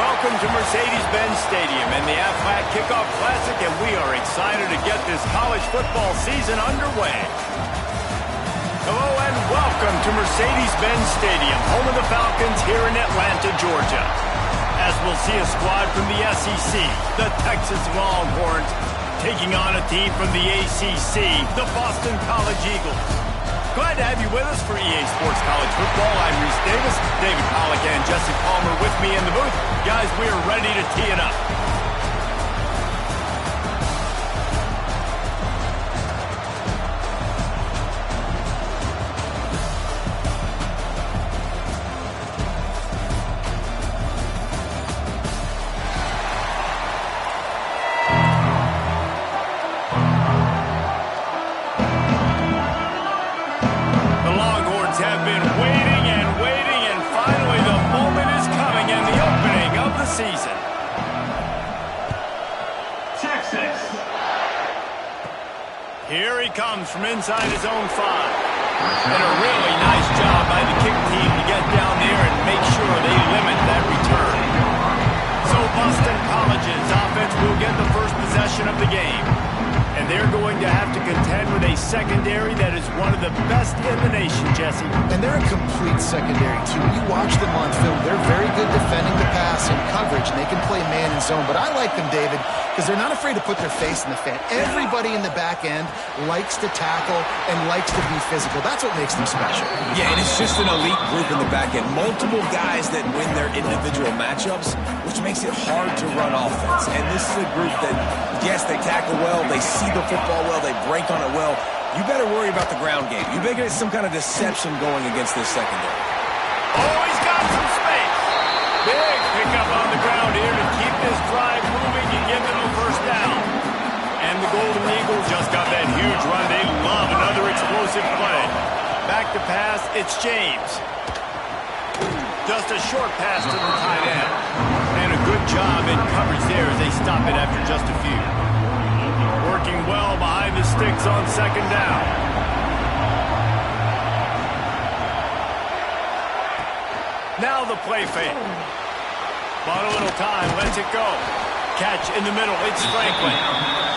Welcome to Mercedes-Benz Stadium and the Aflac Kickoff Classic, and we are excited to get this college football season underway. Hello and welcome to Mercedes-Benz Stadium, home of the Falcons here in Atlanta, Georgia. As we'll see a squad from the SEC, the Texas Longhorns, taking on a team from the ACC, the Boston College Eagles. Glad to have you with us for EA Sports College Football. I'm Reese Davis, David Pollack and Jesse Palmer with me in the booth. Guys, we are ready to tee it up. Have been waiting and finally the moment is coming and the opening of the season. Texas. Here he comes from inside his own 5. And a really nice job by the kick team to get down there and make sure they limit that return. So Boston College's offense will get the first possession of the game. And they're going to have to contend with a secondary that is one of the best in the nation, Jesse. And they're a complete secondary, too. When you watch them on film, they're very good defending the pass and coverage, and they can play man and zone. But I like them, David, because they're not afraid to put their face in the fan. Everybody in the back end likes to tackle and likes to be physical. That's what makes them special. Yeah, and it's just an elite group in the back end. Multiple guys that win their individual matchups, which makes it hard to run offense. And this is a group that, yes, they tackle well, they see the football well, they break on it well. You better worry about the ground game. You better get some kind of deception going against this secondary. Oh, he's got some space. Big pickup on the ground here to keep this drive moving and give them a first down. And the Golden Eagles just got that huge run. They love another explosive play. Back to pass, it's James. Just a short pass to the tight end. And a good job in coverage there as they stop it after just a few. Working well behind the sticks on second down. Now the play fake. Bought a little time, lets it go. Catch in the middle, it's Franklin.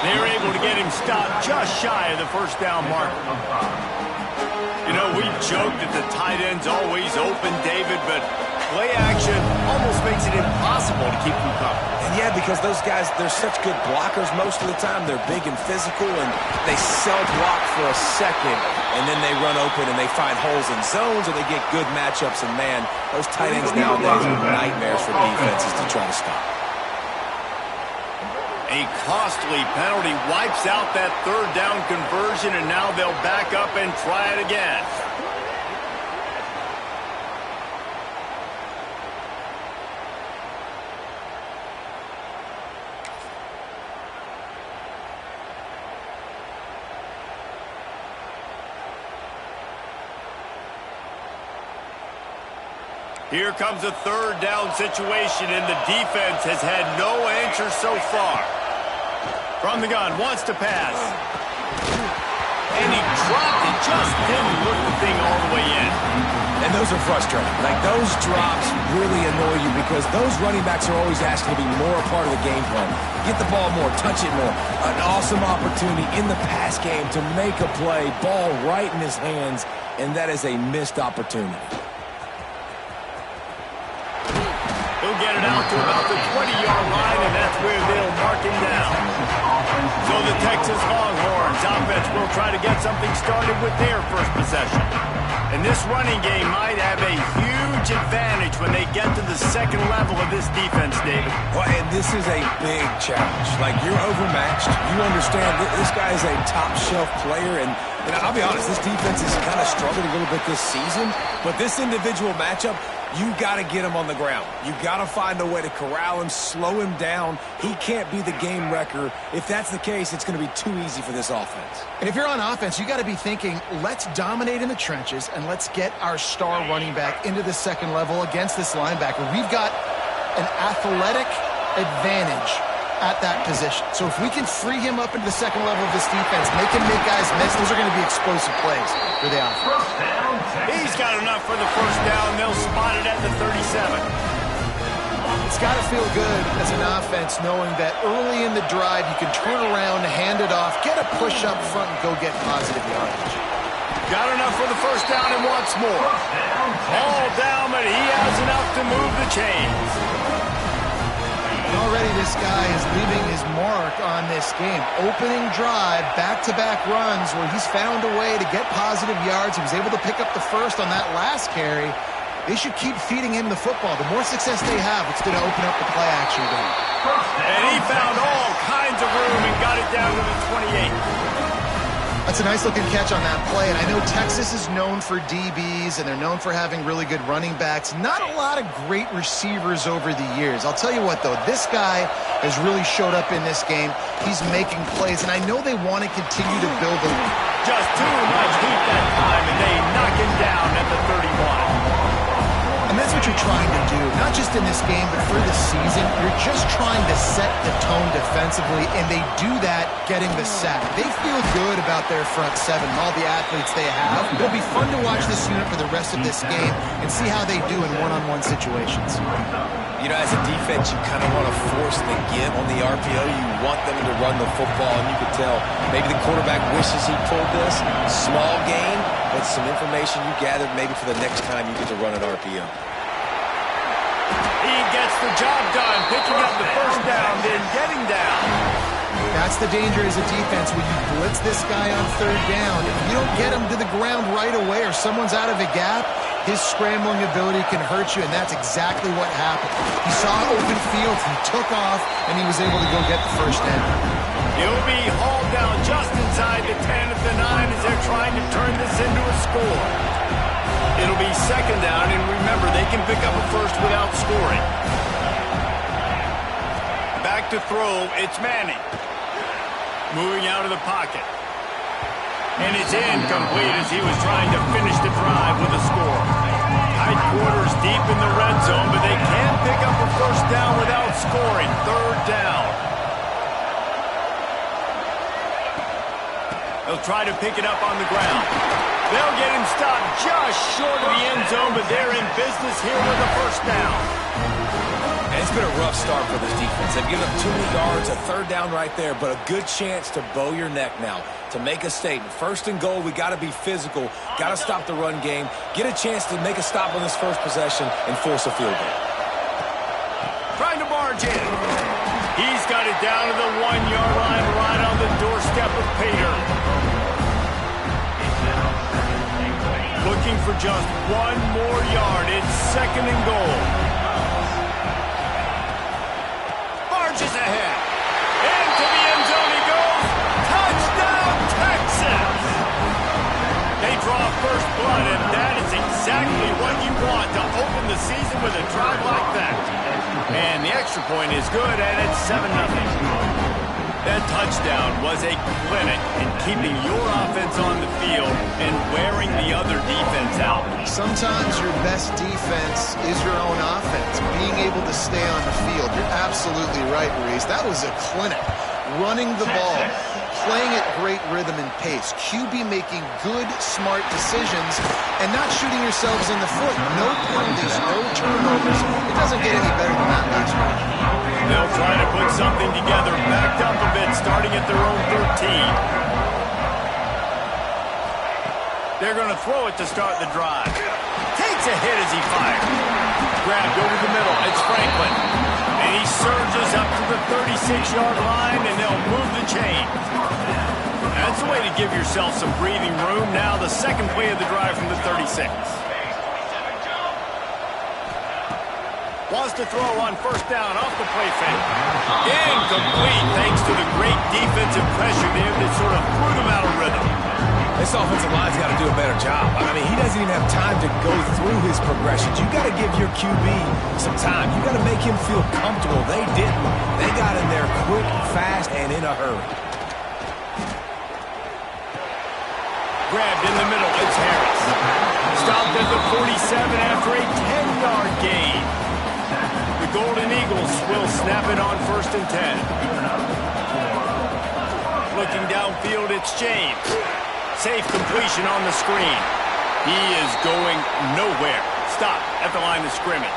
They're able to get him stopped just shy of the first down marker. You know, we joked that the tight end's always open, David, but play action almost makes it impossible to keep them covered. And yeah, because those guys, they're such good blockers most of the time. They're big and physical, and they self-block for a second, and then they run open and they find holes in zones, or they get good matchups. And man, those tight ends nowadays are nightmares for defenses to try to stop. A costly penalty wipes out that third down conversion, and now they'll back up and try it again. Here comes a third down situation, and the defense has had no answer so far. From the gun, wants to pass. And he dropped it, just didn't look the thing all the way in. And those are frustrating. Like, those drops really annoy you because those running backs are always asked to be more a part of the game plan. Get the ball more, touch it more. An awesome opportunity in the pass game to make a play, ball right in his hands, and that is a missed opportunity. He'll get it out to about the 20-yard line, and that's where they'll mark him down. So the Texas Longhorns offense will try to get something started with their first possession. And this running game might have a huge advantage when they get to the second level of this defense, David. Well, and this is a big challenge. Like, you're overmatched. You understand this guy is a top-shelf player, and I'll be honest, this defense has kind of struggled a little bit this season, but this individual matchup, you got to get him on the ground. You got to find a way to corral him, slow him down. He can't be the game wrecker. If that's the case, it's going to be too easy for this offense. And if you're on offense, you got to be thinking, let's dominate in the trenches and let's get our star running back into the second level against this linebacker. We've got an athletic advantage at that position. So if we can free him up into the second level of this defense, make him make guys miss, those are going to be explosive plays for the offense. He's got enough for the first down. They'll spot it at the 37. It's got to feel good as an offense knowing that early in the drive you can turn around, hand it off, get a push up front, and go get positive yardage. Got enough for the first down and wants more. All down, but he has enough to move the chains. Already this guy is leaving his mark on this game. Opening drive, back-to-back runs where he's found a way to get positive yards. He was able to pick up the first on that last carry. They should keep feeding him the football. The more success they have, it's going to open up the play-action game. And he found all kinds of room and got it down to the 28. That's a nice-looking catch on that play, and I know Texas is known for DBs, and they're known for having really good running backs. Not a lot of great receivers over the years. I'll tell you what, though, this guy has really showed up in this game. He's making plays, and I know they want to continue to build the lead. Just too much heat that time, and they knock him down at the 31. And that's what you're trying to do, not just in this game, but for the season. You're just trying to set the tone defensively, and they do that getting the sack. They feel good about their front seven and all the athletes they have. It'll be fun to watch this unit for the rest of this game and see how they do in one-on-one situations. You know, as a defense, you kind of want to force the give on the RPO. You want them to run the football, and you can tell maybe the quarterback wishes he pulled this. Small gain, but some information you gathered maybe for the next time you get to run an RPO. He gets the job done, picking up the first down, then getting down. That's the danger as a defense when you blitz this guy on third down. If you don't get him to the ground right away or someone's out of a gap, his scrambling ability can hurt you, and that's exactly what happened. He saw open field, he took off, and he was able to go get the first down. He'll be hauled down just inside the 10 at the 9 as they're trying to turn this into a score. It'll be second down, and remember, they can pick up a first without scoring. Back to throw, it's Manning. Moving out of the pocket. And it's incomplete as he was trying to finish the drive with a score. Tight quarters deep in the red zone, but they can't pick up a first down without scoring. Third down. They'll try to pick it up on the ground. They'll get him stopped just short of the end zone, but they're in business here with a first down. And it's been a rough start for this defense. They've given up too many yards, a third down right there, but a good chance to bow your neck now, to make a statement. First and goal, we got to be physical, got to stop the run game, get a chance to make a stop on this first possession, and force a field goal. Trying to barge in. He's got it down to the 1-yard line, right on the doorstep of Pater. Looking for just one more yard. It's second and goal. Barges ahead. Into the end zone he goes. Touchdown, Texas! They draw first blood, and that is exactly what you want to open the season with a drive like that. And the extra point is good, and it's 7-0. That touchdown was a clinic in keeping your offense on the field and wearing the other defense out. Sometimes your best defense is your own offense, being able to stay on the field. You're absolutely right, Reese. That was a clinic. Running the ball, playing at great rhythm and pace. QB making good, smart decisions and not shooting yourselves in the foot. No penalties, no turnovers. It doesn't get any better than that last week. They'll try to put something together, backed up a bit, starting at their own 13. They're going to throw it to start the drive. Takes a hit as he fires. Grabbed over the middle. It's Franklin. And he surges up to the 36-yard line, and they'll move the chain. That's a way to give yourself some breathing room. Now the second play of the drive from the 36. Wants to throw on first down off the play fake. Incomplete thanks to the great defensive pressure there that sort of threw them out of rhythm. This offensive line's got to do a better job. I mean, he doesn't even have time to go through his progressions. You got to give your QB some time. You got to make him feel comfortable. They didn't. They got in there quick, fast, and in a hurry. Grabbed in the middle. It's Harris. Stopped at the 47 after a 10-yard gain. The Golden Eagles will snap it on first and 10. Looking downfield, it's James. Safe completion on the screen. He is going nowhere. Stop at the line of scrimmage.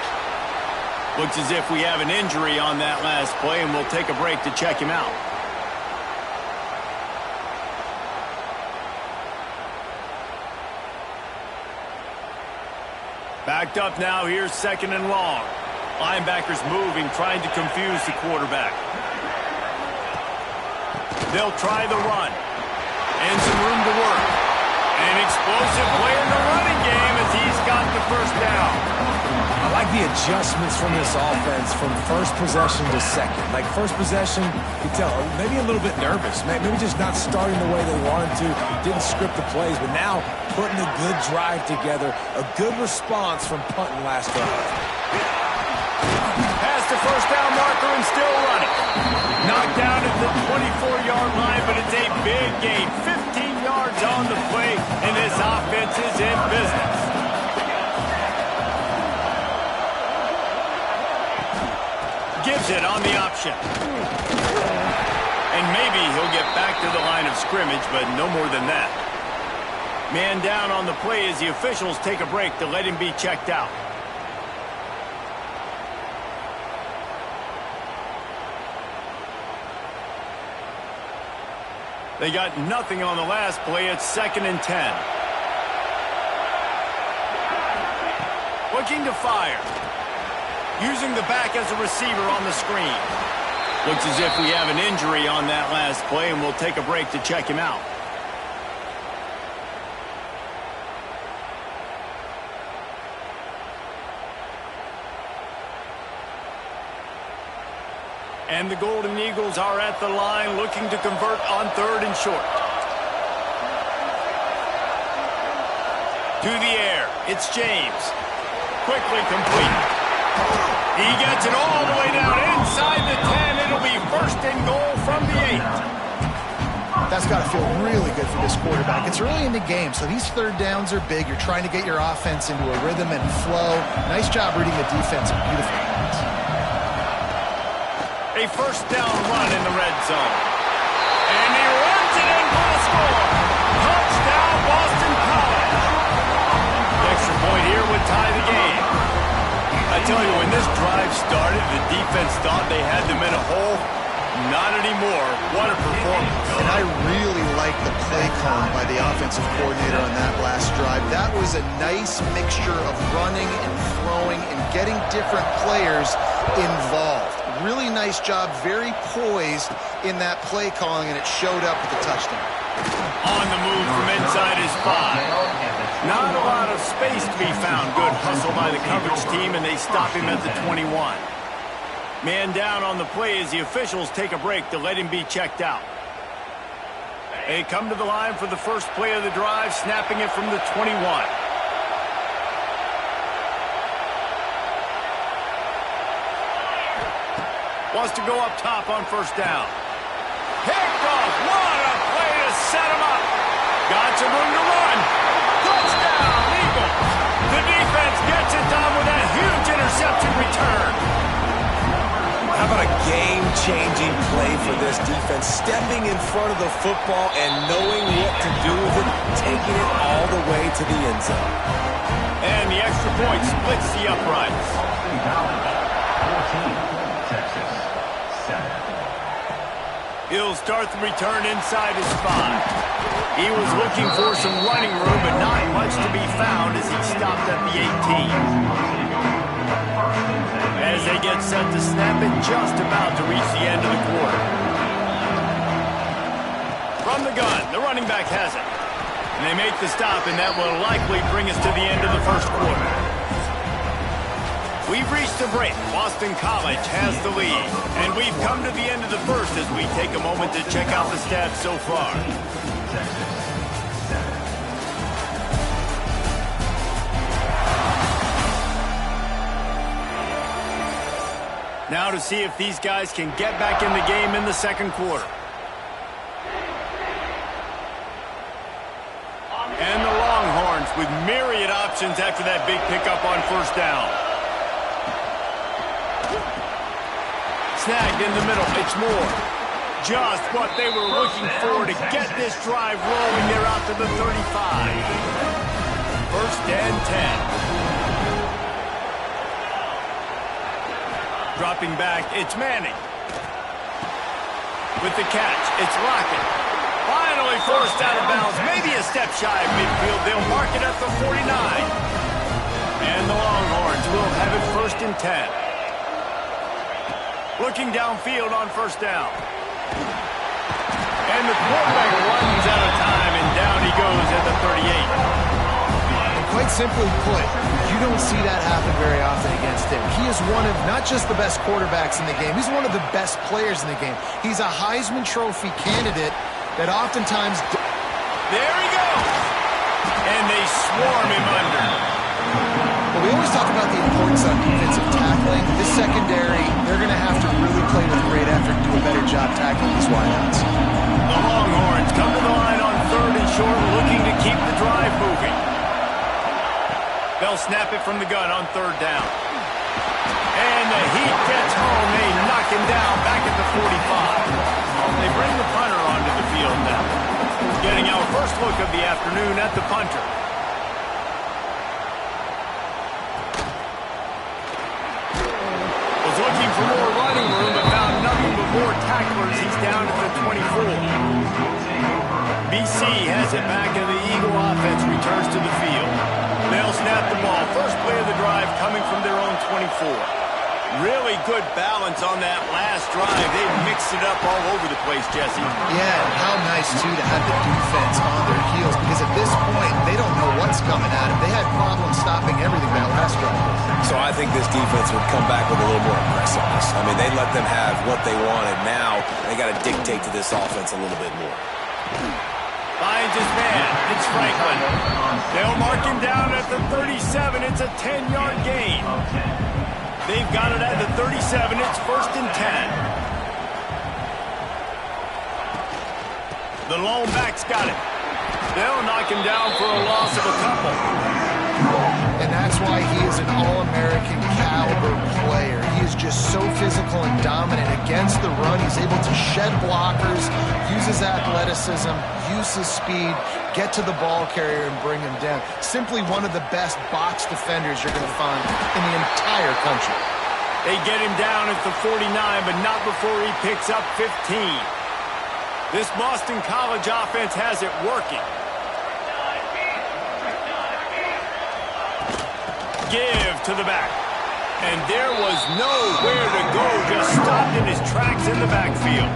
Looks as if we have an injury on that last play, and we'll take a break to check him out. Backed up now, here's 2nd and long. Linebackers moving, trying to confuse the quarterback. They'll try the run. And some room to work. An explosive play in the running game as he's got the first down. I like the adjustments from this offense from first possession to second. Like first possession, you tell, maybe a little bit nervous. Maybe just not starting the way they wanted to. Didn't script the plays, but now putting a good drive together. A good response from punting last drive. Past the first down marker and still running. Knocked down at the 24-yard line, but it's a big gain. 15 yards on the play, and this offense is in business. Gives it on the option. And maybe he'll get back to the line of scrimmage, but no more than that. Man down on the play as the officials take a break to let him be checked out. They got nothing on the last play. It's 2nd and 10. Looking to fire. Using the back as a receiver on the screen. Looks as if we have an injury on that last play, and we'll take a break to check him out. And the Golden Eagles are at the line looking to convert on 3rd and short. To the air, it's James. Quickly complete. He gets it all the way down inside the 10. It'll be 1st and goal from the 8. That's got to feel really good for this quarterback. It's early in the game, so these 3rd downs are big. You're trying to get your offense into a rhythm and flow. Nice job reading the defense and beautiful pass. A 1st down run in the red zone. And he runs it in for the score. Touchdown, Boston College. The extra point here would tie the game. I tell you, when this drive started, the defense thought they had them in a hole. Not anymore. What a performance. And I really like the play call by the offensive coordinator on that last drive. That was a nice mixture of running and throwing and getting different players involved. Really nice job, very poised in that play calling, and it showed up with the touchdown. On the move from inside his 5. Not a lot of space to be found. Good hustle by the coverage team, and they stop him at the 21. Man down on the play as the officials take a break to let him be checked out. They come to the line for the first play of the drive, snapping it from the 21. Wants to go up top on 1st down. Picked off. What a play to set him up. Got some room to run. Touchdown, Eagles. The defense gets it done with a huge interception return. How about a game-changing play for this defense? Stepping in front of the football and knowing what to do with it, taking it all the way to the end zone. And the extra point splits the uprights. He'll start the return inside his 5. He was looking for some running room, but not much to be found as he stopped at the 18. As they get set to snap it, just about to reach the end of the quarter. From the gun, the running back has it. And they make the stop, and that will likely bring us to the end of the first quarter. We've reached the break. Boston College has the lead. And we've come to the end of the first as we take a moment to check out the stats so far. Now to see if these guys can get back in the game in the second quarter. And the Longhorns with myriad options after that big pickup on 1st down. Snagged in the middle. It's Moore. Just what they were looking for to get this drive rolling. They're out to the 35. 1st and 10. Dropping back, it's Manning. With the catch, it's Lockett. Finally forced out of bounds, maybe a step shy of midfield. They'll mark it at the 49. And the Longhorns will have it 1st and 10. Looking downfield on 1st down. And the quarterback runs out of time, and down he goes at the 38. Quite simply put, you don't see that happen very often against him. He is one of not just the best quarterbacks in the game, he's one of the best players in the game. He's a Heisman Trophy candidate that oftentimes... There he goes! And they swarm him under. Well, we always talk about the importance of defensive tackling. This secondary, they're going to have to really play with great effort and do a better job tackling these wideouts. The Longhorns come to the line on 3rd and short, looking to keep the drive moving. They'll snap it from the gun on 3rd down. And the heat gets home. They knock him down back at the 45. They bring the punter onto the field now. Getting our first look of the afternoon at the punter. Was looking for more running room, but found nothing but more tacklers. He's down at the 24. BC has it back, and the Eagle offense returns to the field. They'll snap the ball. First play of the drive coming from their own 24. Really good balance on that last drive. They mixed it up all over the place, Jesse. Yeah, and how nice, too, to have the defense on their heels, because at this point, they don't know what's coming at them. They had problems stopping everything that last drive. So I think this defense would come back with a little more aggressiveness. I mean, they let them have what they wanted. Now they got to dictate to this offense a little bit more. Finds his man. It's Franklin. They'll mark him down at the 37. It's a 10-yard gain. They've got it at the 37. It's 1st and 10. The lone back's got it. They'll knock him down for a loss of a couple. And that's why he is an All-American caliber player. He is just so physical and dominant against the run. He's able to shed blockers, use his athleticism, use his speed, get to the ball carrier and bring him down. Simply one of the best box defenders you're going to find in the entire country. They get him down at the 49, but not before he picks up 15. This Boston College offense has it working. Give to the back. And there was nowhere to go, just stopped in his tracks in the backfield.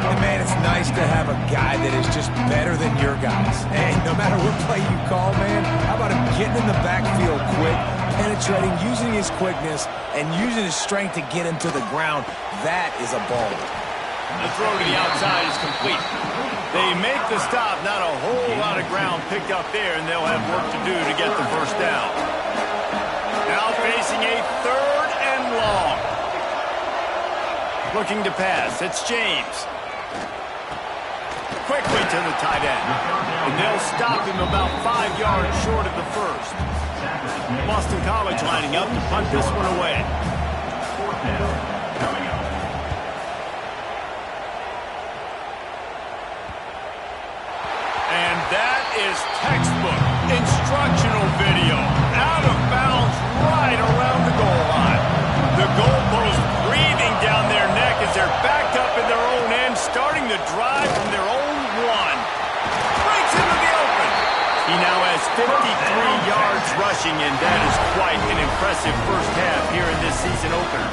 And man, it's nice to have a guy that is just better than your guys. And no matter what play you call, man, how about him getting in the backfield quick, penetrating, using his quickness, and using his strength to get him to the ground. That is a ball. The throw to the outside is complete. They make the stop, not a whole lot of ground picked up there, and they'll have work to do to get the 1st down. Now facing a 3rd and long. Looking to pass, it's James. Quickly to the tight end. And they'll stop him about 5 yards short of the 1st. Boston College lining up to punt this one away. And that is textbook instructional video. Out of bounds right around the goal line. The goalpost breathing down their neck as they're backed up in their own end, starting the drive from their own 1. Breaks into the open. He now has 53 yards rushing, and that is quite an impressive first half here in this season opener.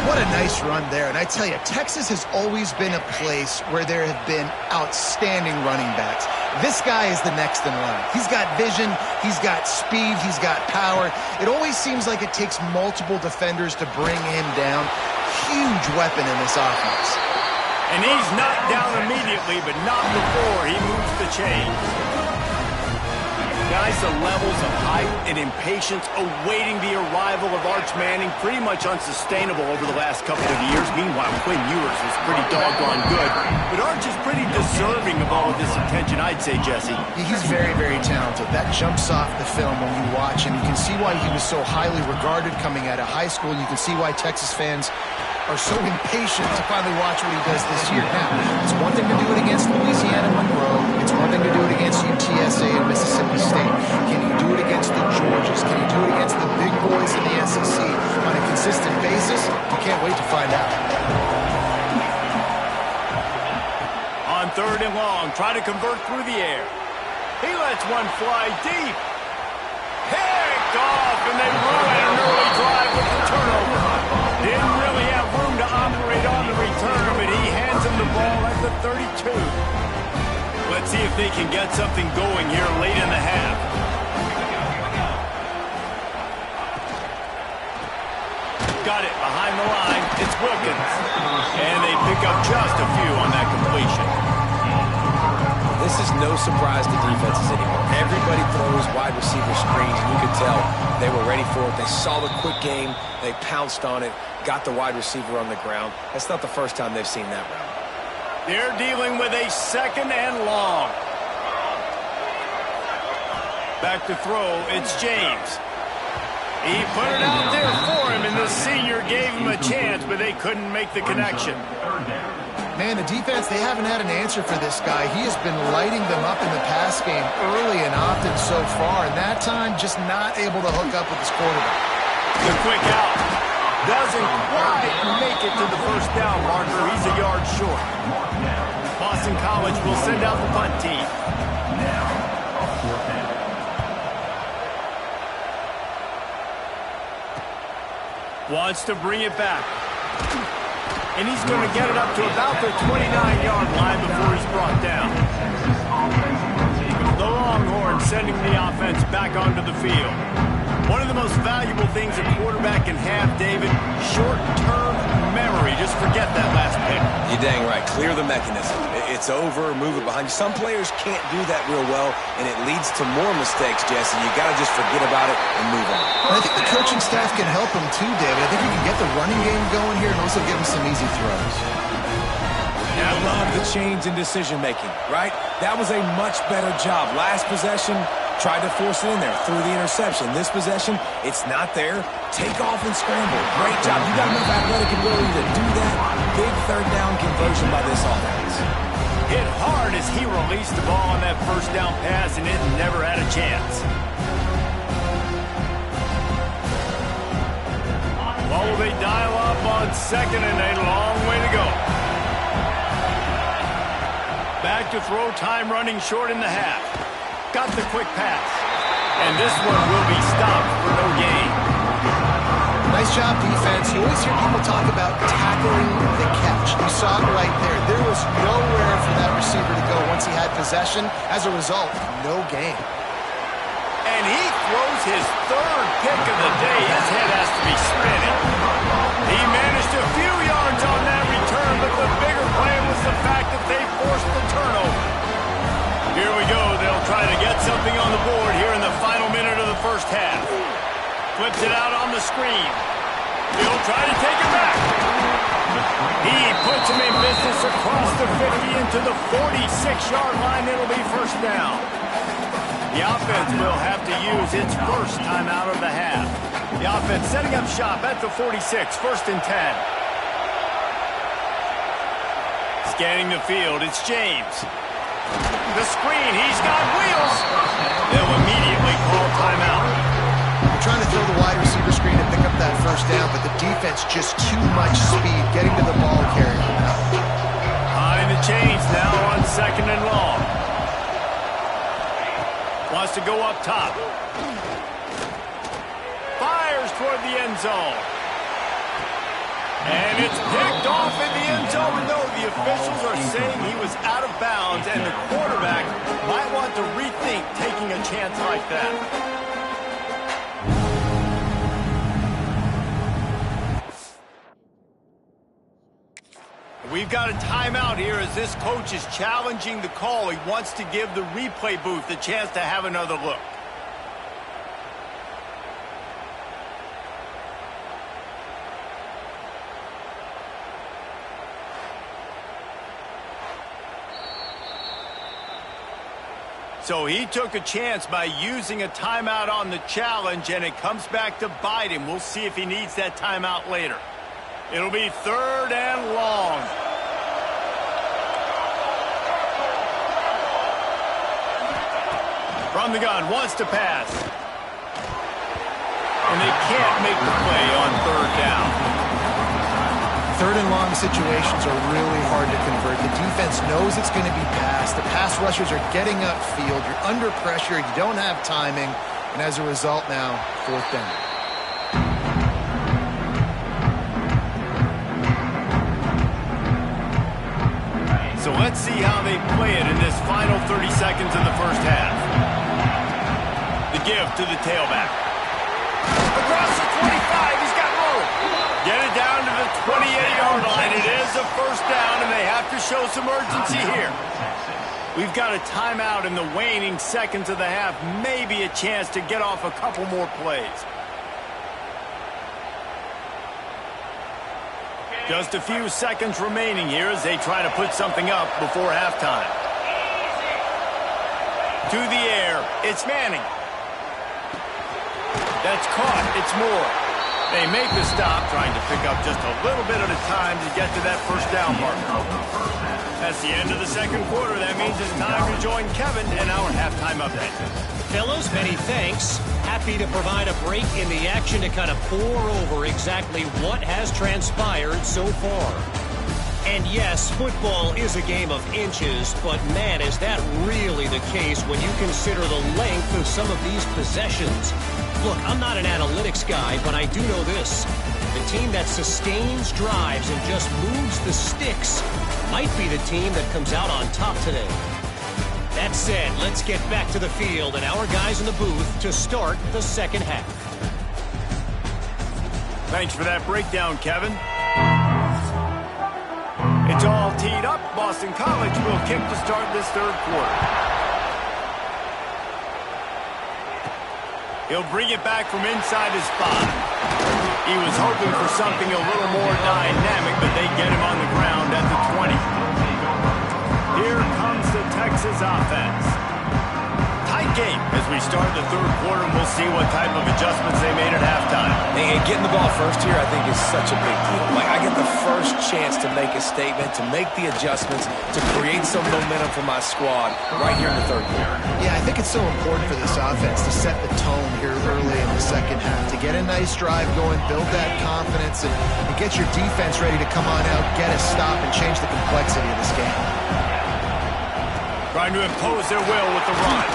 What a nice run there. And I tell you, Texas has always been a place where there have been outstanding running backs. This guy is the next in line. He's got vision, he's got speed, he's got power. It always seems like it takes multiple defenders to bring him down. Huge weapon in this offense. And he's knocked down immediately, but not before he moves the chains. Guys, the levels of hype and impatience awaiting the arrival of Arch Manning pretty much unsustainable over the last couple of years. Meanwhile, Quinn Ewers was pretty doggone good. But Arch is pretty deserving of all of this attention, I'd say, Jesse. He's very, very talented. That jumps off the film when you watch him. You can see why he was so highly regarded coming out of high school. You can see why Texas fans are so impatient to finally watch what he does this year. Now, it's one thing to do it against Louisiana Monroe. It's one thing to do it against UTSA and Mississippi State. Can he do it against the Georgias? Can he do it against the big boys in the SEC on a consistent basis? You can't wait to find out. On 3rd and long, try to convert through the air. He lets one fly deep. Picked off, and they ruin an early drive with the turnover. Didn't really have room to operate on the return, but he hands him the ball at the 32. Let's see if they can get something going here late in the half. Got it behind the line. It's Wilkins. And they pick up just a few on that completion. This is no surprise to defenses anymore. Everybody throws wide receiver screens, and you could tell they were ready for it. They saw the quick game. They pounced on it, got the wide receiver on the ground. That's not the first time they've seen that route. They're dealing with a 2nd and long. Back to throw, it's James. He put it out there for him, and the senior gave him a chance, but they couldn't make the connection. Man, the defense, they haven't had an answer for this guy. He has been lighting them up in the pass game early and often so far, and that time just not able to hook up with his quarterback. The quick out doesn't quite make it to the first down marker. He's a yard short. Boston College will send out the punt team. Wants to bring it back. And he's going to get it up to about the 29-yard line before he's brought down. The Longhorns sending the offense back onto the field. One of the most valuable things a quarterback can have, David, short-term memory. Just forget that last pick. You're dang right. Clear the mechanism. It's over, move it behind you. Some players can't do that real well, and it leads to more mistakes, Jesse. You got to just forget about it and move on. And I think the coaching staff can help him too, David. I think he can get the running game going here and also give him some easy throws. I love the change in decision-making, right? That was a much better job. Last possession, tried to force it in there, threw the interception. This possession, it's not there. Take off and scramble. Great job. You got enough athletic ability to do that. Big 3rd down conversion by this offense. Hit hard as he released the ball on that first down pass, and it never had a chance. Well, will they dial up on 2nd and a long way to go? Back to throw, time running short in the half. Got the quick pass. And this one will be stopped for no gain. Nice job, defense. You always hear people talk about tackling the catch. You saw it right there. There was nowhere for that receiver to go once he had possession. As a result, no gain. And he throws his 3rd pick of the day. His head has to be spinning. He managed a few yards on that return, but the bigger play was the fact that they forced the turnover. Here we go. They'll try to get something on the board here in the final minute of the first half. Flips it out on the screen. He'll try to take it back. He puts him in business across the 50 into the 46-yard line. It'll be first down. The offense will have to use its first timeout of the half. The offense setting up shop at the 46, 1st and 10. Scanning the field, it's James. The screen, he's got wheels. They'll immediately call timeout. They're trying to throw the wide receiver screen to pick up that first down, but the defense just too much speed getting to the ball carrier. Behind the chains now on 2nd and long. Wants to go up top. Fires toward the end zone. And it's picked off in the end zone. No, the officials are saying he was out of bounds, and the quarterback might want to rethink taking a chance like that. We've got a timeout here as this coach is challenging the call. He wants to give the replay booth a chance to have another look. So he took a chance by using a timeout on the challenge, and it comes back to bite him. We'll see if he needs that timeout later. It'll be 3rd and long. From the gun, wants to pass. and they can't make the play on third down. Third and long situations are really hard to convert. The defense knows it's going to be passed. The pass rushers are getting upfield. You're under pressure. You don't have timing. And as a result now, fourth down. So let's see how they play it in this final 30 seconds of the first half. The give to the tailback. Across the 25, he's got room. Get it down to the 28-yard line. It is a first down, and they have to show some urgency here. We've got a timeout in the waning seconds of the half. Maybe a chance to get off a couple more plays. Just a few seconds remaining here as they try to put something up before halftime. To the air, it's Manning. That's caught, it's Moore. They make the stop, trying to pick up just a little bit at a time to get to that first down marker. That's the end of the second quarter. That means it's time to join Kevin and our halftime update. Fellas, many thanks. Happy to provide a break in the action to kind of pour over exactly what has transpired so far. And yes, football is a game of inches, but man, is that really the case when you consider the length of some of these possessions. Look, I'm not an analytics guy, but I do know this. The team that sustains drives and just moves the sticks might be the team that comes out on top today. That said, let's get back to the field and our guys in the booth to start the second half. Thanks for that breakdown, Kevin. It's all teed up. Boston College will kick to start this third quarter. He'll bring it back from inside his 5. He was hoping for something a little more dynamic, but they get him on the ground at the 20. Here comes the Texas offense. Tight game as we start the third quarter, and we'll see what type of adjustments they made at halftime. And getting the ball first here, I think, is such a big deal. Like, I get the first chance to make a statement, to make the adjustments, to create some momentum for my squad right here in the third quarter. Yeah, I think it's so important for this offense to set the tone here early in the second half, to get a nice drive going, build that confidence, and get your defense ready to come on out, get a stop, and change the complexity of this game. Trying to impose their will with the run.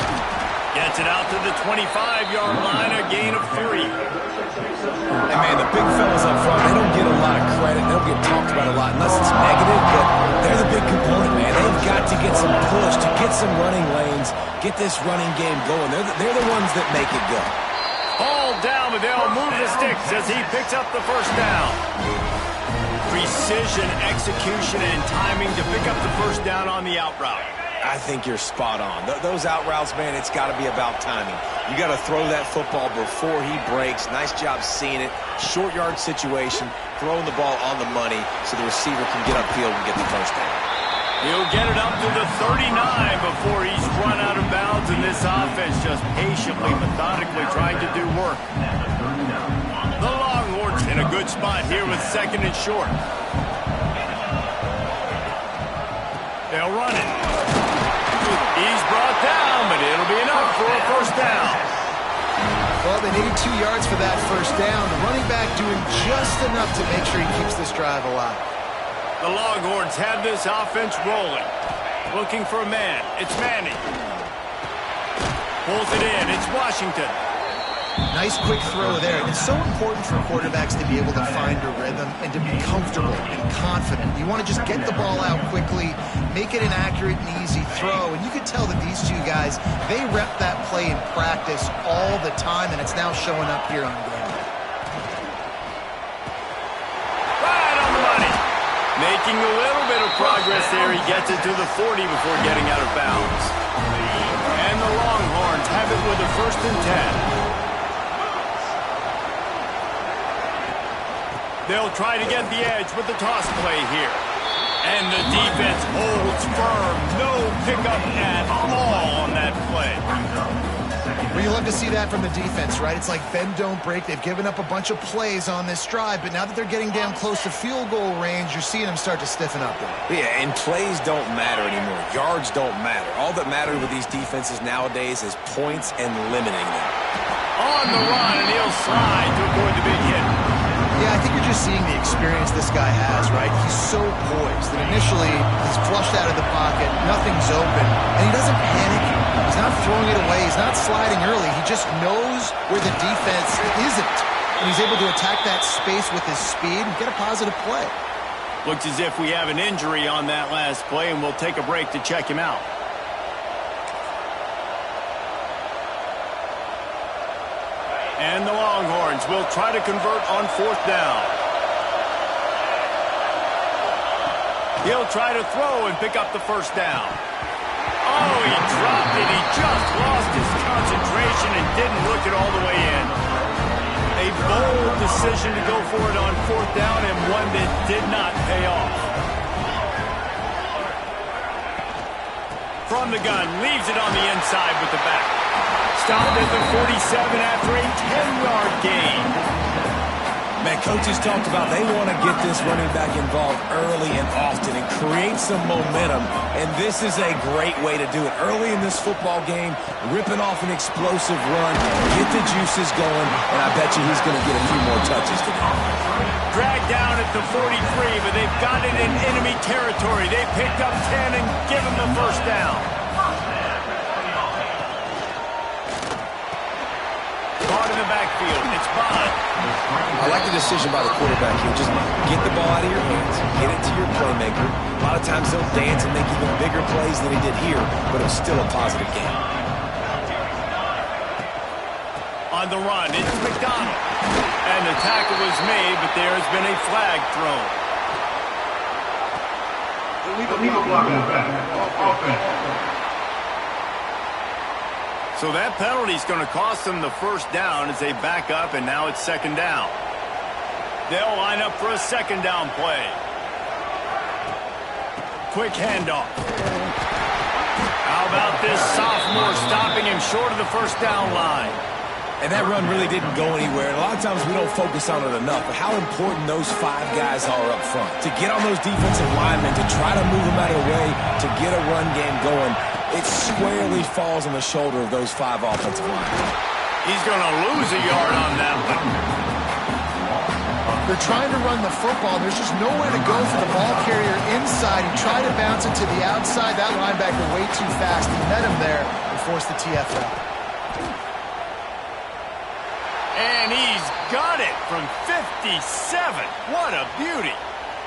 Gets it out to the 25-yard line, a gain of 3. And man, the big fellas up front, they don't get a lot of credit. They don't get talked about a lot unless it's negative, but they're the big component, man. They've got to get some push, to get some running lanes, get this running game going. They're the ones that make it go. Hauled down, but they'll move the sticks as he picks up the first down. Precision, execution, and timing to pick up the first down on the out route. I think you're spot on. Those out routes, man, it's got to be about timing. You got to throw that football before he breaks. Nice job seeing it. Short yard situation, throwing the ball on the money so the receiver can get upfield and get the first down. He'll get it up to the 39 before he's run out of bounds, and this offense just patiently, methodically trying to do work. The Longhorns in a good spot here with second and short. They'll run it. He's brought down, but it'll be enough for a first down. Well, they needed 2 yards for that first down. The running back doing just enough to make sure he keeps this drive alive. The Longhorns have this offense rolling. Looking for a man. It's Manning. Pulls it in. It's Washington. Nice quick throw there. It's so important for quarterbacks to be able to find a rhythm and to be comfortable and confident. You want to just get the ball out quickly, make it an accurate and easy throw. And you could tell that these two guys, they rep that play in practice all the time, and it's now showing up here on game. Right on the money. Making a little bit of progress there. He gets it to the 40 before getting out of bounds. And the Longhorns have it with a 1st and 10. They'll try to get the edge with the toss play here. And the defense holds firm. No pickup at all on that play. Well, you love to see that from the defense, right? It's like bend, don't break. They've given up a bunch of plays on this drive, but now that they're getting down close to field goal range, you're seeing them start to stiffen up there. Yeah, and plays don't matter anymore. Yards don't matter. All that matters with these defenses nowadays is points and limiting them. On the run, and he'll slide to avoid the big hit. Yeah, I think you're just seeing the experience this guy has, right? He's so poised that initially he's flushed out of the pocket, nothing's open, and he doesn't panic. He's not throwing it away. He's not sliding early. He just knows where the defense isn't, and he's able to attack that space with his speed and get a positive play. Looks as if we have an injury on that last play, and we'll take a break to check him out. And the Longhorns will try to convert on 4th down. He'll try to throw and pick up the 1st down. Oh, he dropped it. He just lost his concentration and didn't look it all the way in. A bold decision to go for it on 4th down, and one that did not pay off. From the gun, leaves it on the inside with the back. Stopped at the 47 after a 10-yard gain. Man, coaches talked about they want to get this running back involved early and often and create some momentum, and this is a great way to do it. Early in this football game, ripping off an explosive run, get the juices going, and I bet you he's going to get a few more touches today. Dragged down at the 43, but they've got it in enemy territory. They picked up 10 and give him the 1st down. Caught in the backfield. It's Bond. I like the decision by the quarterback here. Just get the ball out of your hands, get it to your playmaker. A lot of times they'll dance and make even bigger plays than he did here, but it was still a positive game. On the run, it's McDonald. And the tackle was made, but there has been a flag thrown. Illegal blocking back. Offense. So that penalty is going to cost them the 1st down as they back up, and now it's 2nd down. They'll line up for a 2nd down play. Quick handoff. How about this sophomore stopping him short of the 1st down line? And that run really didn't go anywhere. And a lot of times we don't focus on it enough, but how important those 5 guys are up front. To get on those defensive linemen, to try to move them out of the way, to get a run game going, it squarely falls on the shoulder of those 5 offensive linemen. He's going to lose a yard on that one. They're trying to run the football. There's just nowhere to go for the ball carrier inside. He tried to bounce it to the outside. That linebacker way too fast. He met him there and forced the TFL. And he's got it from 57. What a beauty.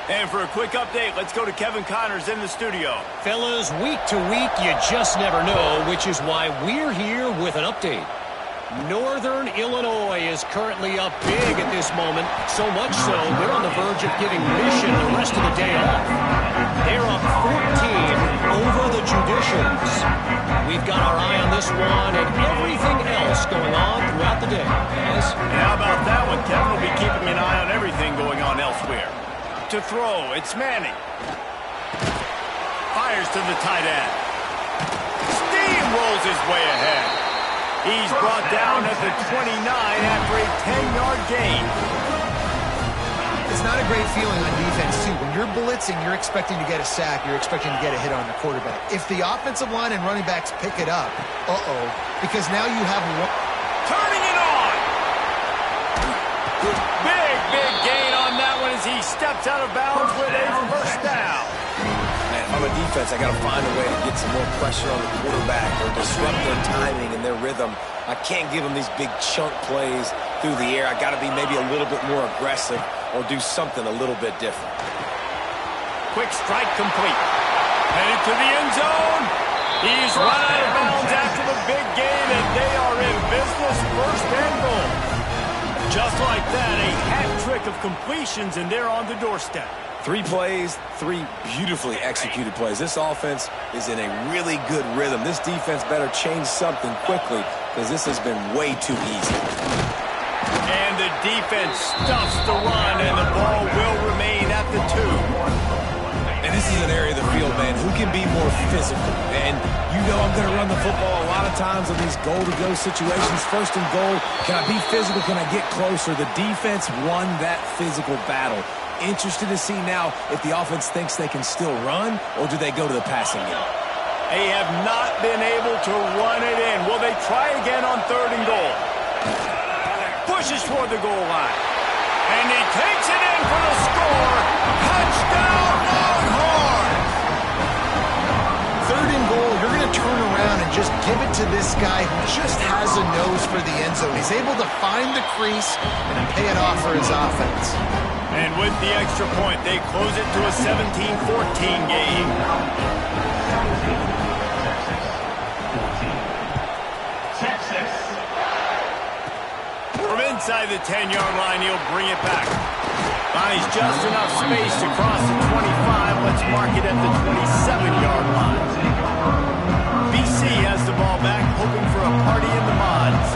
And for a quick update, let's go to Kevin Connors in the studio. Fellas, week to week, you just never know, which is why we're here with an update. Northern Illinois is currently up big at this moment, so much so they're on the verge of giving Mission the rest of the day off. They're up 14 over the Judicials. We've got our eye on this one and everything else going on throughout the day. Yes? And how about that one? Kevin will be keeping an eye on everything going on elsewhere. To throw, it's Manning. Fires to the tight end. Steamrolls his way ahead. He's brought down at the 29 after a 10-yard gain. It's not a great feeling on defense, too. When you're blitzing, you're expecting to get a sack. You're expecting to get a hit on the quarterback. If the offensive line and running backs pick it up, because now you have one. Turning it on. Big gain on that one as he steps out of bounds with a 1st down. Man, on the defense, I got to find a way to get some more pressure on the quarterback or disrupt their timing and their rhythm. I can't give them these big chunk plays through the air. I got to be maybe a little bit more aggressive or do something a little bit different. Quick strike complete. Headed to the end zone. He's run out of bounds after the big gain, and they are in business, 1st and goal. Just like that, a hat trick of completions, and they're on the doorstep. 3 plays, 3 beautifully executed plays. This offense is in a really good rhythm. This defense better change something quickly because this has been way too easy. And the defense stuffs the run, and the ball will remain at the 2. And this is an area of the field, man, who can be more physical. And you know I'm going to run the football a lot of times in these goal-to-go situations. 1st and goal, can I be physical? Can I get closer? The defense won that physical battle. Interested to see now if the offense thinks they can still run, or do they go to the passing game? They have not been able to run it in. Will they try again on 3rd and goal? Pushes toward the goal line. And he takes it in for the score. Touchdown, Longhorns! Third and goal, you're going to turn around and just give it to this guy who just has a nose for the end zone. He's able to find the crease and pay it off for his offense. And with the extra point, they close it to a 17-14 game. From inside the 10-yard line, he'll bring it back. Finds just enough space to cross the 25. Let's mark it at the 27-yard line. BC has the ball back, hoping for a party in the mods.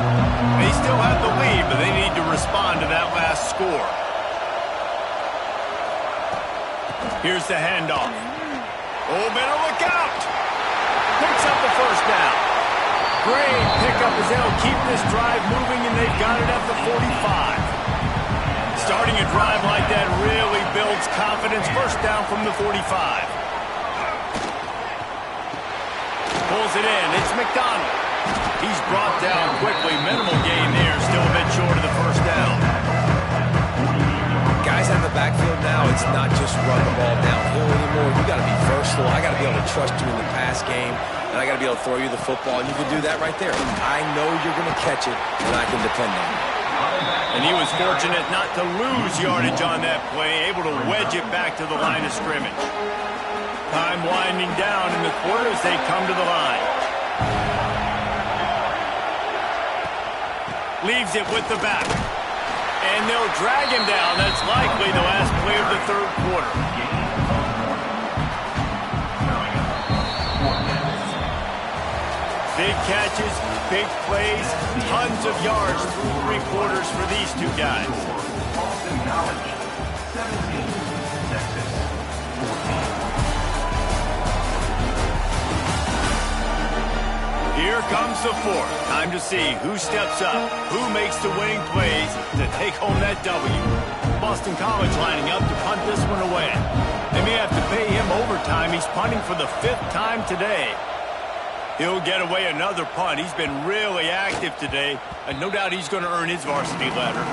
They still have the lead, but they need to respond to that last score. Here's the handoff. Oh, better look out! Picks up the first down. Great pickup as they'll keep this drive moving, and they've got it at the 45. Starting a drive like that really builds confidence. First down from the 45. Pulls it in. It's McDonald. He's brought down quickly. Minimal gain there. Still a bit short of the first down. Guys in the backfield now, it's not just run the ball downhill anymore. You got to be versatile. I got to be able to trust you in the pass game, and I got to be able to throw you the football, and you can do that right there. I know you're going to catch it, and I can depend on it. And he was fortunate not to lose yardage on that play, able to wedge it back to the line of scrimmage. Time winding down in the quarter as they come to the line. Leaves it with the back. And they'll drag him down. That's likely the last play of the third quarter. Big catches, big plays, tons of yards through three quarters for these two guys. Here comes the fourth. Time to see who steps up, who makes the winning plays to take home that W. Boston College lining up to punt this one away. They may have to pay him overtime. He's punting for the 5th time today. He'll get away another punt. He's been really active today, and no doubt he's going to earn his varsity letter.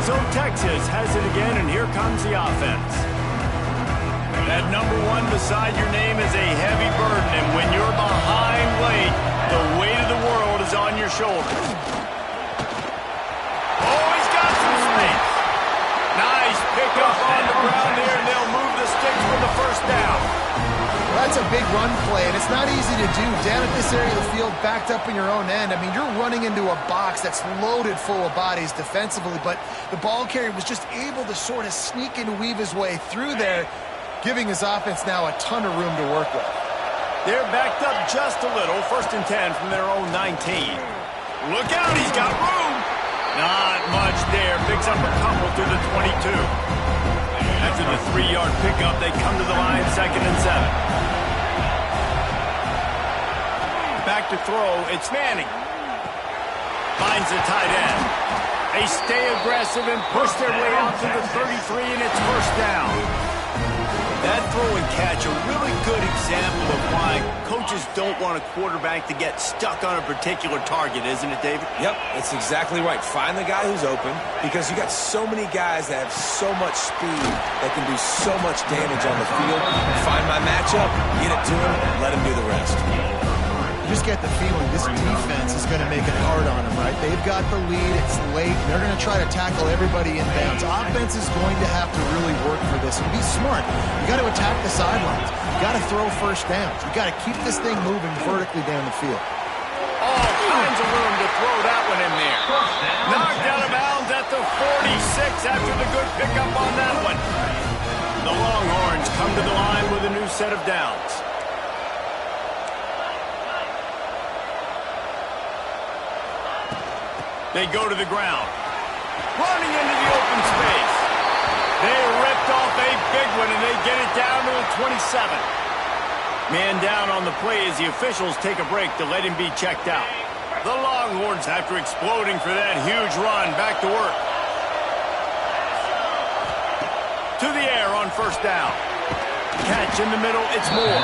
So Texas has it again, and here comes the offense. That number 1 beside your name is a heavy burden, and when you're behind late, the weight of the world is on your shoulders. Oh, he's got some space. Nice pickup on the ground there, and they'll move the sticks for the first down. Well, that's a big run play, and it's not easy to do. Down at this area of the field, backed up in your own end. I mean, you're running into a box that's loaded full of bodies defensively, but the ball carrier was just able to sort of sneak and weave his way through there, giving his offense now a ton of room to work with. They're backed up just a little. 1st and 10 from their own 19. Look out, he's got room. Not much there. Picks up a couple through the 22. After the 3-yard pickup, they come to the line, 2nd and 7. Back to throw, it's Manning. Finds the tight end. They stay aggressive and push their way out to the 33, and it's first down. That throw and catch, a really good example of why coaches don't want a quarterback to get stuck on a particular target, isn't it, David? Yep, it's exactly right. Find the guy who's open, because you got so many guys that have so much speed that can do so much damage on the field. Find my matchup, get it to him, let him do the rest. You just get the feeling this defense is going to make it hard on them, right? They've got the lead. It's late. They're going to try to tackle everybody in bounds. Offense is going to have to really work for this and be smart. You got to attack the sidelines. You got to throw first downs. You got to keep this thing moving vertically down the field. All kinds of room to throw that one in there. Knocked out of bounds at the 46 after the good pickup on that one. The Longhorns come to the line with a new set of downs. They go to the ground. Running into the open space. They ripped off a big one, and they get it down to the 27. Man down on the play as the officials take a break to let him be checked out. The Longhorns, after exploding for that huge run, back to work. To the air on first down. Catch in the middle, it's Moore.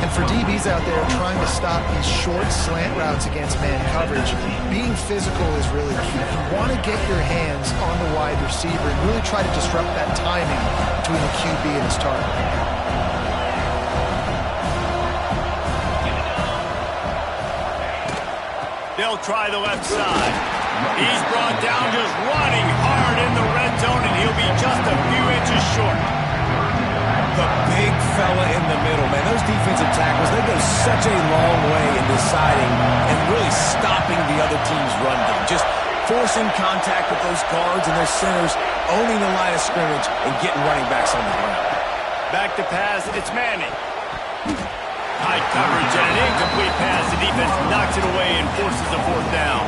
And for DBs out there trying to stop these short slant routes against man coverage, being physical is really key. You want to get your hands on the wide receiver and really try to disrupt that timing between the QB and his target. They'll try the left side. He's brought down just running hard in the red zone, and he'll be just a few inches short. The big fella in the middle, man. Those defensive tackles, they go such a long way in deciding and really stopping the other team's run game. Just forcing contact with those guards and those centers, owning the line of scrimmage, and getting running backs on the ground. Back to pass, it's Manning. High coverage and an incomplete pass. The defense knocks it away and forces a fourth down.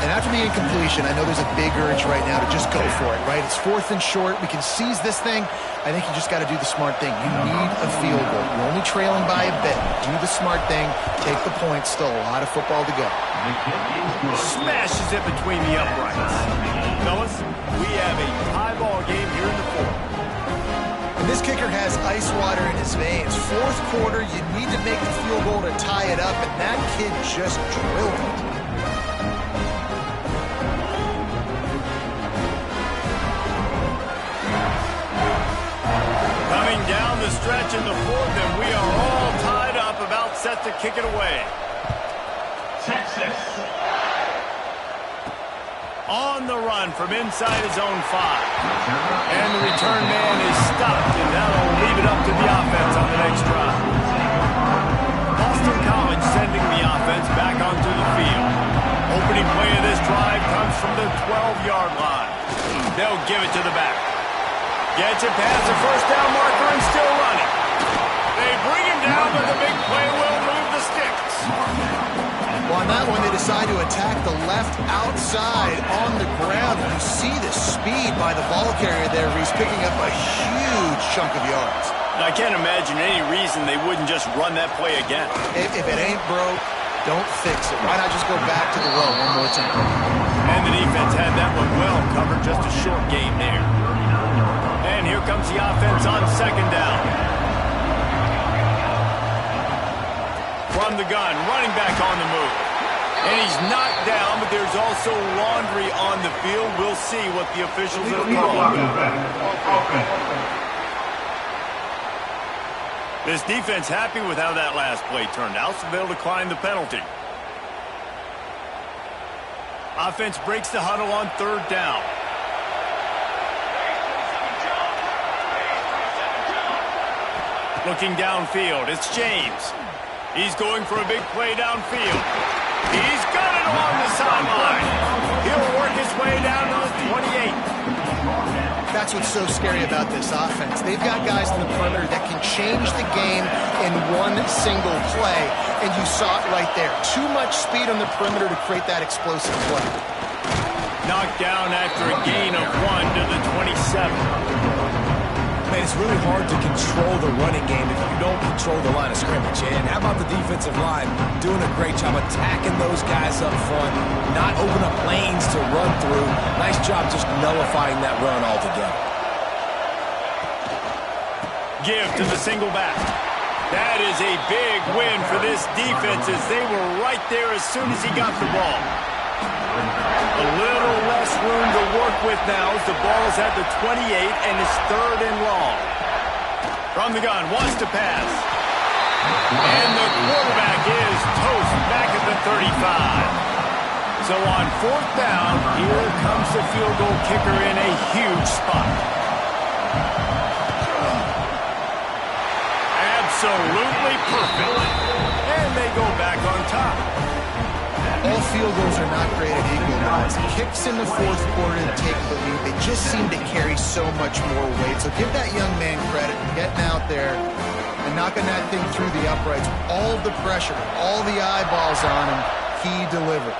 And after the incompletion, I know there's a big urge right now to just go for it, right? It's 4th and short. We can seize this thing. I think you just got to do the smart thing. You need a field goal. You're only trailing by a bit. Do the smart thing. Take the points. Still a lot of football to go. Smashes it between the uprights. Fellas, we have a tie ball game here in the 4th. And this kicker has ice water in his veins. 4th quarter, you need to make the field goal to tie it up, and that kid just drilled it. Coming down the stretch in the 4th, and we are all tied up, about set to kick it away. Texas. On the run from inside his own 5. And the return man is stopped, and that'll leave it up to the offense on the next drive. Boston College sending the offense back onto the field. Opening play of this drive comes from the 12-yard line. They'll give it to the back. Gets it past the first down marker and still running. They bring him down, but the big play will move the sticks. Well, on that one, they decide to attack the left outside on the ground. You see the speed by the ball carrier there. He's picking up a huge chunk of yards. I can't imagine any reason they wouldn't just run that play again. If it ain't broke, don't fix it. Why not just go back to the well one more time? And the defense had that one well covered, just a short gain there. And here comes the offense on 2nd down. From the gun, running back on the move. And he's knocked down, but there's also laundry on the field. We'll see what the officials have called. This defense happy with how that last play turned out, so they'll decline the penalty. Offense breaks the huddle on 3rd down. Looking downfield, it's James. He's going for a big play downfield. He's got it along the sideline. He'll work his way down to the 28. That's what's so scary about this offense. They've got guys in the perimeter that can change the game in one single play, and you saw it right there. Too much speed on the perimeter to create that explosive play. Knocked down after a gain of 1 to the 27. Man, it's really hard to control the running game if you don't control the line of scrimmage. And how about the defensive line doing a great job attacking those guys up front, not open up lanes to run through. Nice job just nullifying that run altogether. Give to the single back. That is a big win for this defense as they were right there as soon as he got the ball. A little less room to work with now as the ball is at the 28 and is 3rd and long. From the gun, wants to pass. And the quarterback is toast back at the 35. So on 4th down, here comes the field goal kicker in a huge spot. Absolutely perfect. And they go back on top. All field goals are not created equal, guys. Kicks in the 4th quarter to take the lead. They just seem to carry so much more weight. So give that young man credit for getting out there and knocking that thing through the uprights. All of the pressure, all the eyeballs on him, he delivered.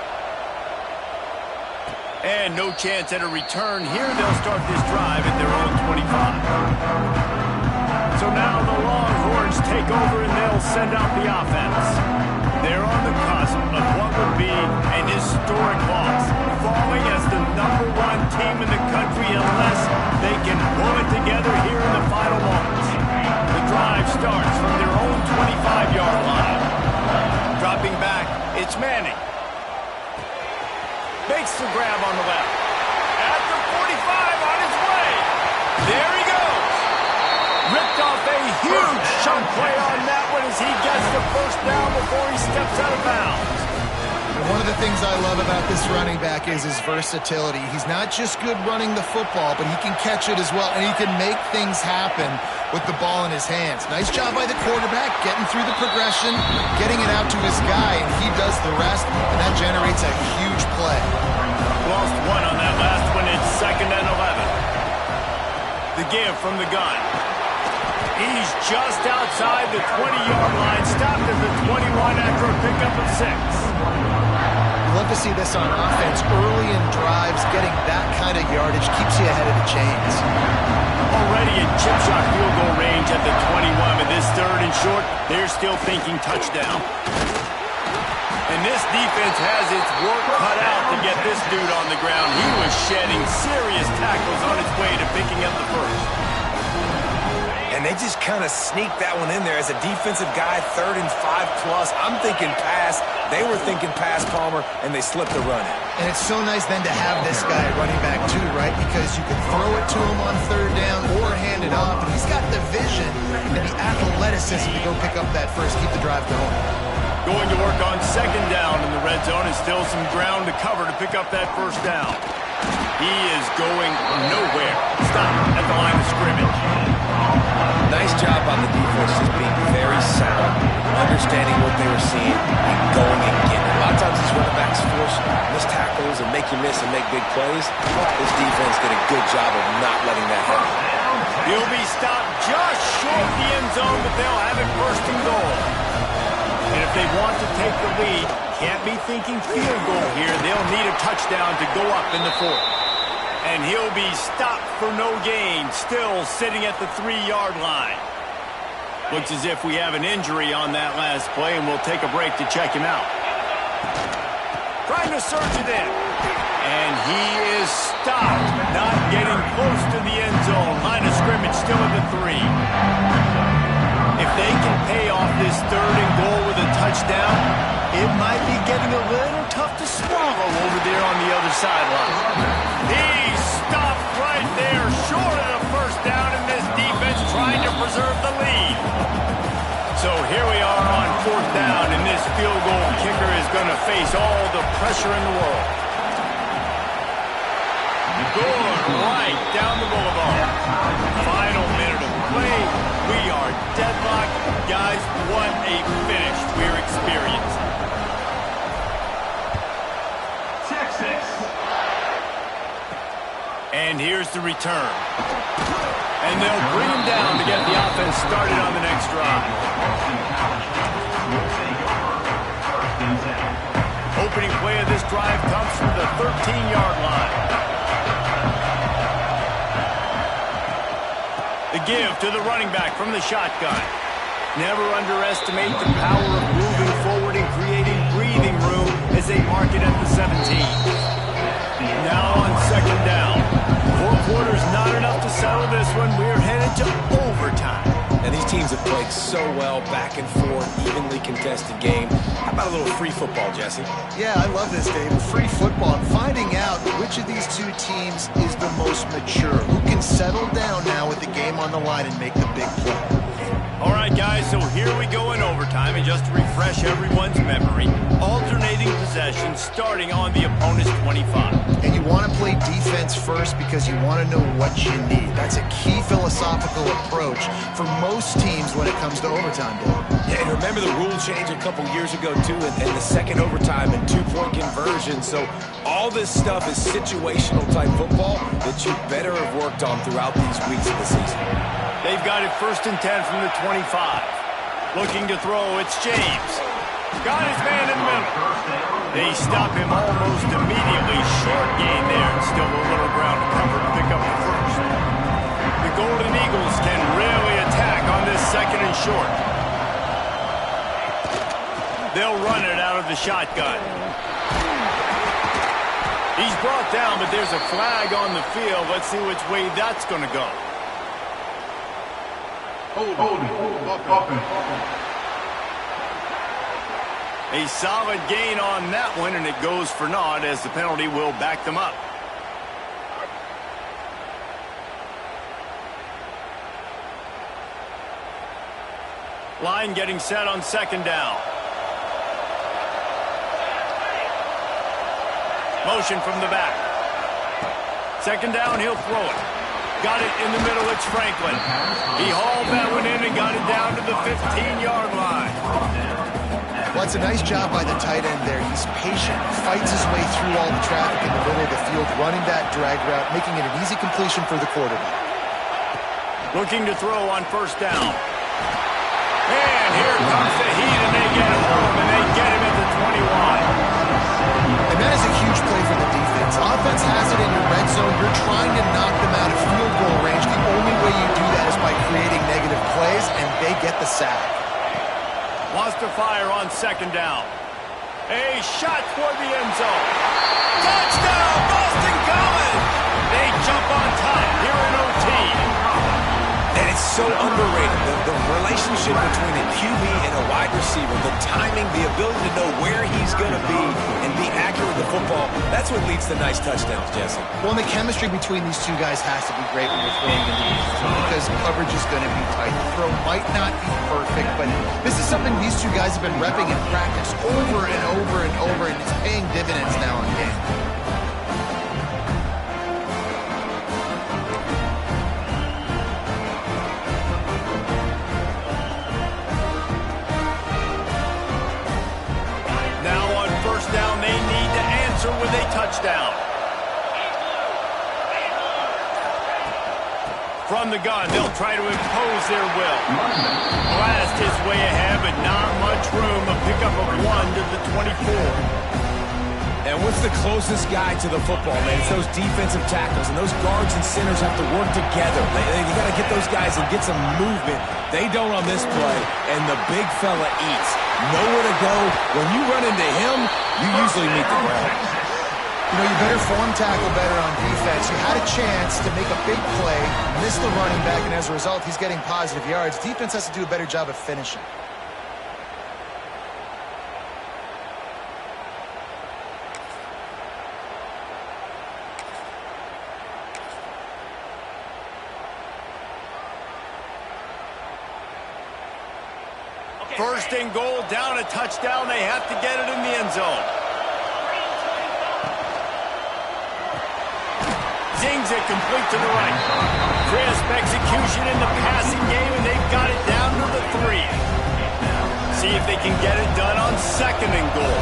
And no chance at a return here. They'll start this drive at their own 25. So now the Longhorns take over and they'll send out the offense. They're on the cusp of what would be an historic loss, falling as the #1 team in the country unless they can pull it together here in the final moments. The drive starts from their own 25. huge chunk play on that one as he gets the first down before he steps out of bounds. One of the things I love about this running back is his versatility. He's not just good running the football, but he can catch it as well, and he can make things happen with the ball in his hands. Nice job by the quarterback, getting through the progression, getting it out to his guy, and he does the rest, and that generates a huge play. Lost one on that last one. It's 2nd and 11. The give from the gun. He's just outside the 20-yard line, stopped at the 21 after a pickup of 6. Love to see this on offense early in drives. Getting that kind of yardage keeps you ahead of the chains. Already in chip shot field goal range at the 21, but this 3rd and short, they're still thinking touchdown. And this defense has its work cut out to get this dude on the ground. He was shedding serious tackles on his way to picking up the first. And they just kind of sneaked that one in there as a defensive guy, 3rd and 5+. I'm thinking pass. They were thinking pass, Palmer, and they slipped the run in. And it's so nice then to have this guy running back too, right? Because you can throw it to him on 3rd down or hand it off. And he's got the vision and the athleticism to go pick up that first, keep the drive going. Going to work on 2nd down in the red zone, and still some ground to cover to pick up that first down. He is going nowhere. Stop at the line of scrimmage. Nice job on the defense, just being very sound, understanding what they were seeing, and going and getting it. A lot of times these running backs force missed tackles and make you miss and make big plays. This defense did a good job of not letting that happen. He'll be stopped just short of the end zone, but they'll have it 1st and goal. And if they want to take the lead, can't be thinking field goal here. They'll need a touchdown to go up in the 4th. And he'll be stopped for no gain, still sitting at the 3-yard line. Looks as if we have an injury on that last play, and we'll take a break to check him out. Trying to surge it in. And he is stopped, not getting close to the end zone. Line of scrimmage still at the 3. If they can pay off this 3rd and goal with a touchdown, it might be getting a little tough to swallow over there on the other sideline. He's stopped right there, short of the first down, and this defense trying to preserve the lead. So here we are on 4th down, and this field goal kicker is going to face all the pressure in the world. Good right down the boulevard. Final minute of play. We are deadlocked. Guys, what a finish we're experiencing. Texas. And here's the return. And they'll bring him down to get the offense started on the next drive. Opening play of this drive comes from the 13-yard line. The give to the running back from the shotgun. Never underestimate the power of moving forward and creating breathing room as they mark it at the 17. Now on 2nd down. 4 quarters not enough to settle this one. We're headed to overtime. And these teams have played so well, back and forth, evenly contested game. How about a little free football, Jesse? Yeah, I love this, Dave. Free football. And finding out which of these two teams is the most mature. Who can settle down now with the game on the line and make the big play. All right, guys, so here we go in overtime. And just to refresh everyone's memory, alternating possession starting on the opponent's 25. And you want to play defense first because you want to know what you need. That's a key philosophical approach for most teams when it comes to overtime, Dave. Yeah, and remember the rule change a couple years ago, too, and the second overtime and 2-point conversion. So all this stuff is situational type football that you better have worked on throughout these weeks of the season. They've got it 1st and 10 from the 25. Looking to throw, it's James. Got his man in the middle. They stop him almost immediately. Short gain there, and still a little ground to cover to pick up the first. The Golden Eagles can really attack on this 2nd and short. They'll run it out of the shotgun. He's brought down, but there's a flag on the field. Let's see which way that's going to go. A solid gain on that one, and it goes for naught as the penalty will back them up. Line getting set on second down. Motion from the back. Second down, he'll throw it. Got it in the middle, it's Franklin. He hauled that one in and got it down to the 15-yard line. Well, it's a nice job by the tight end there. He's patient, fights his way through all the traffic in the middle of the field, running that drag route, making it an easy completion for the quarterback. Looking to throw on first down. And here comes the heat, and they get home, and they get him at the 21. And that is a huge play for the defense. Offense has it in your red zone. You're trying to knock them out of field goal range. The only way you do that is by creating negative plays, and they get the sack. Wants to fire on second down. A shot toward the end zone. Touchdown, Boston College! They jump on top here in OT. And it's so underrated, the relationship between a QB and a wide receiver, the timing, the ability to know where he's going to be and be accurate with the football, that's what leads to nice touchdowns, Jesse. Well, and the chemistry between these two guys has to be great when you're throwing into these two because coverage is going to be tight. The throw might not be perfect, but this is something these two guys have been repping in practice over and over and over, and it's paying dividends now in game. With a touchdown. From the gun, they'll try to impose their will. Blast his way ahead, but not much room. A pickup of 1 to the 24. And what's the closest guy to the football, man? It's those defensive tackles, and those guards and centers have to work together. You got to get those guys and get some movement. They don't on this play, and the big fella eats. Nowhere to go. When you run into him, you usually meet the ground. You know, you better form tackle better on defense. You had a chance to make a big play, miss the running back, and as a result, he's getting positive yards. Defense has to do a better job of finishing. First and goal, down a touchdown. They have to get it in the end zone. Zings it complete to the right. Crisp execution in the passing game, and they've got it down to the 3. See if they can get it done on second and goal.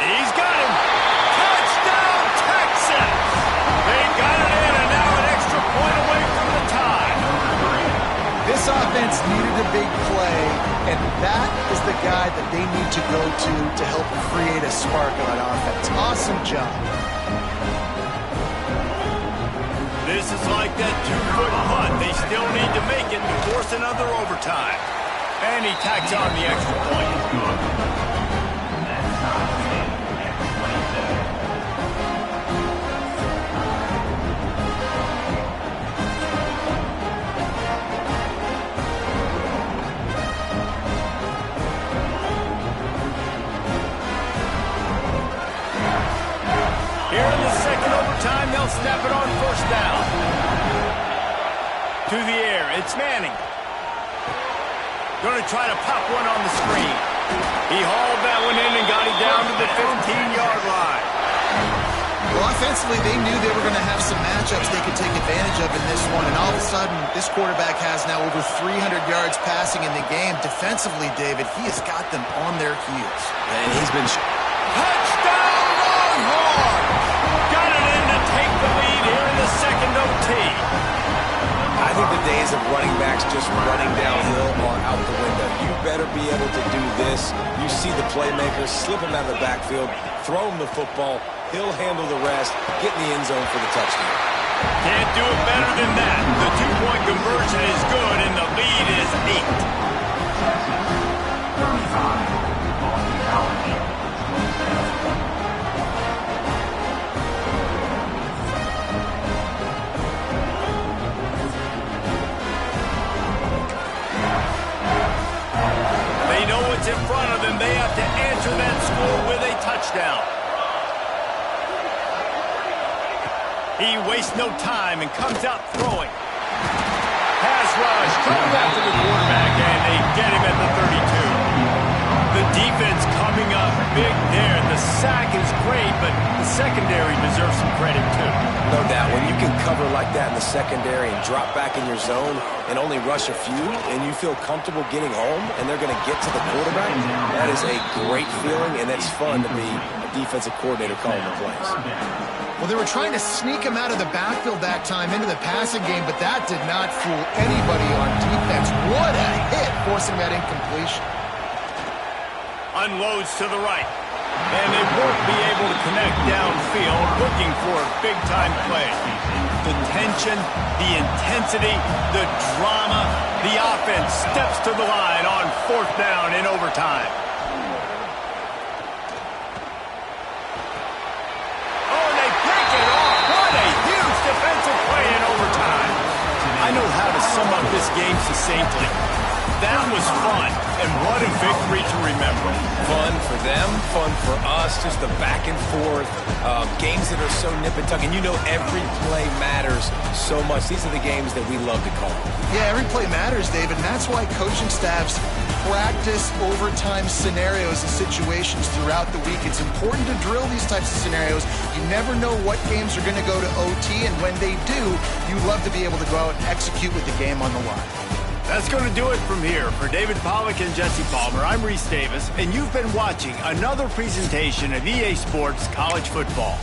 He's got him. Touchdown, Texas! They got it in, and now an extra point away from the tie. This offense needed a big play, and that is the guy that they need to go to help create a spark on offense. Awesome job. This is like that 2-foot punt. They still need to make it to force another overtime. And he tacks on the extra point. Here in the second overtime, they'll snap it on first down. To the air, it's Manning. Going to try to pop one on the screen. He hauled that one in and got it down to the 15-yard line. Well, offensively, they knew they were going to have some matchups they could take advantage of in this one, and all of a sudden, this quarterback has now over 300 yards passing in the game. Defensively, David, he has got them on their heels. And he's been... Touchdown, Longhorns! Got it in to take the lead here in the second OT. I think the days of running backs just running downhill are out the window. You better be able to do this. You see the playmakers, slip him out of the backfield, throw him the football, he'll handle the rest, get in the end zone for the touchdown. Can't do it better than that. The two-point conversion is good, and the lead is 8. 35, Boston College. They know what's in front of them. They have to answer that score with a touchdown. He wastes no time and comes out throwing. rush, coming after the quarterback, and they get him at the 32. The defense coming up big there. The sack is great, but the secondary deserves some credit too. No doubt. When you can cover like that in the secondary and drop back in your zone and only rush a few, and you feel comfortable getting home, and they're going to get to the quarterback, that is a great feeling, and it's fun to be a defensive coordinator calling the plays. Well, they were trying to sneak him out of the backfield that time into the passing game, but that did not fool anybody on defense. What a hit, forcing that incompletion. Unloads to the right. And they won't be able to connect downfield, looking for a big-time play. The tension, the intensity, the drama, the offense steps to the line on 4th down in overtime. Oh, and they break it off. What a huge defensive play in overtime. I know how to sum up this game succinctly. That was fun, and what a victory to remember. Fun for them, fun for us, just the back and forth, games that are so nip and tuck, and you know every play matters so much. These are the games that we love to call. Yeah, every play matters, David, and that's why coaching staffs practice overtime scenarios and situations throughout the week. It's important to drill these types of scenarios. You never know what games are going to go to OT, and when they do, you love to be able to go out and execute with the game on the line. That's going to do it from here. For David Pollack and Jesse Palmer, I'm Reese Davis, and you've been watching another presentation of EA Sports College Football.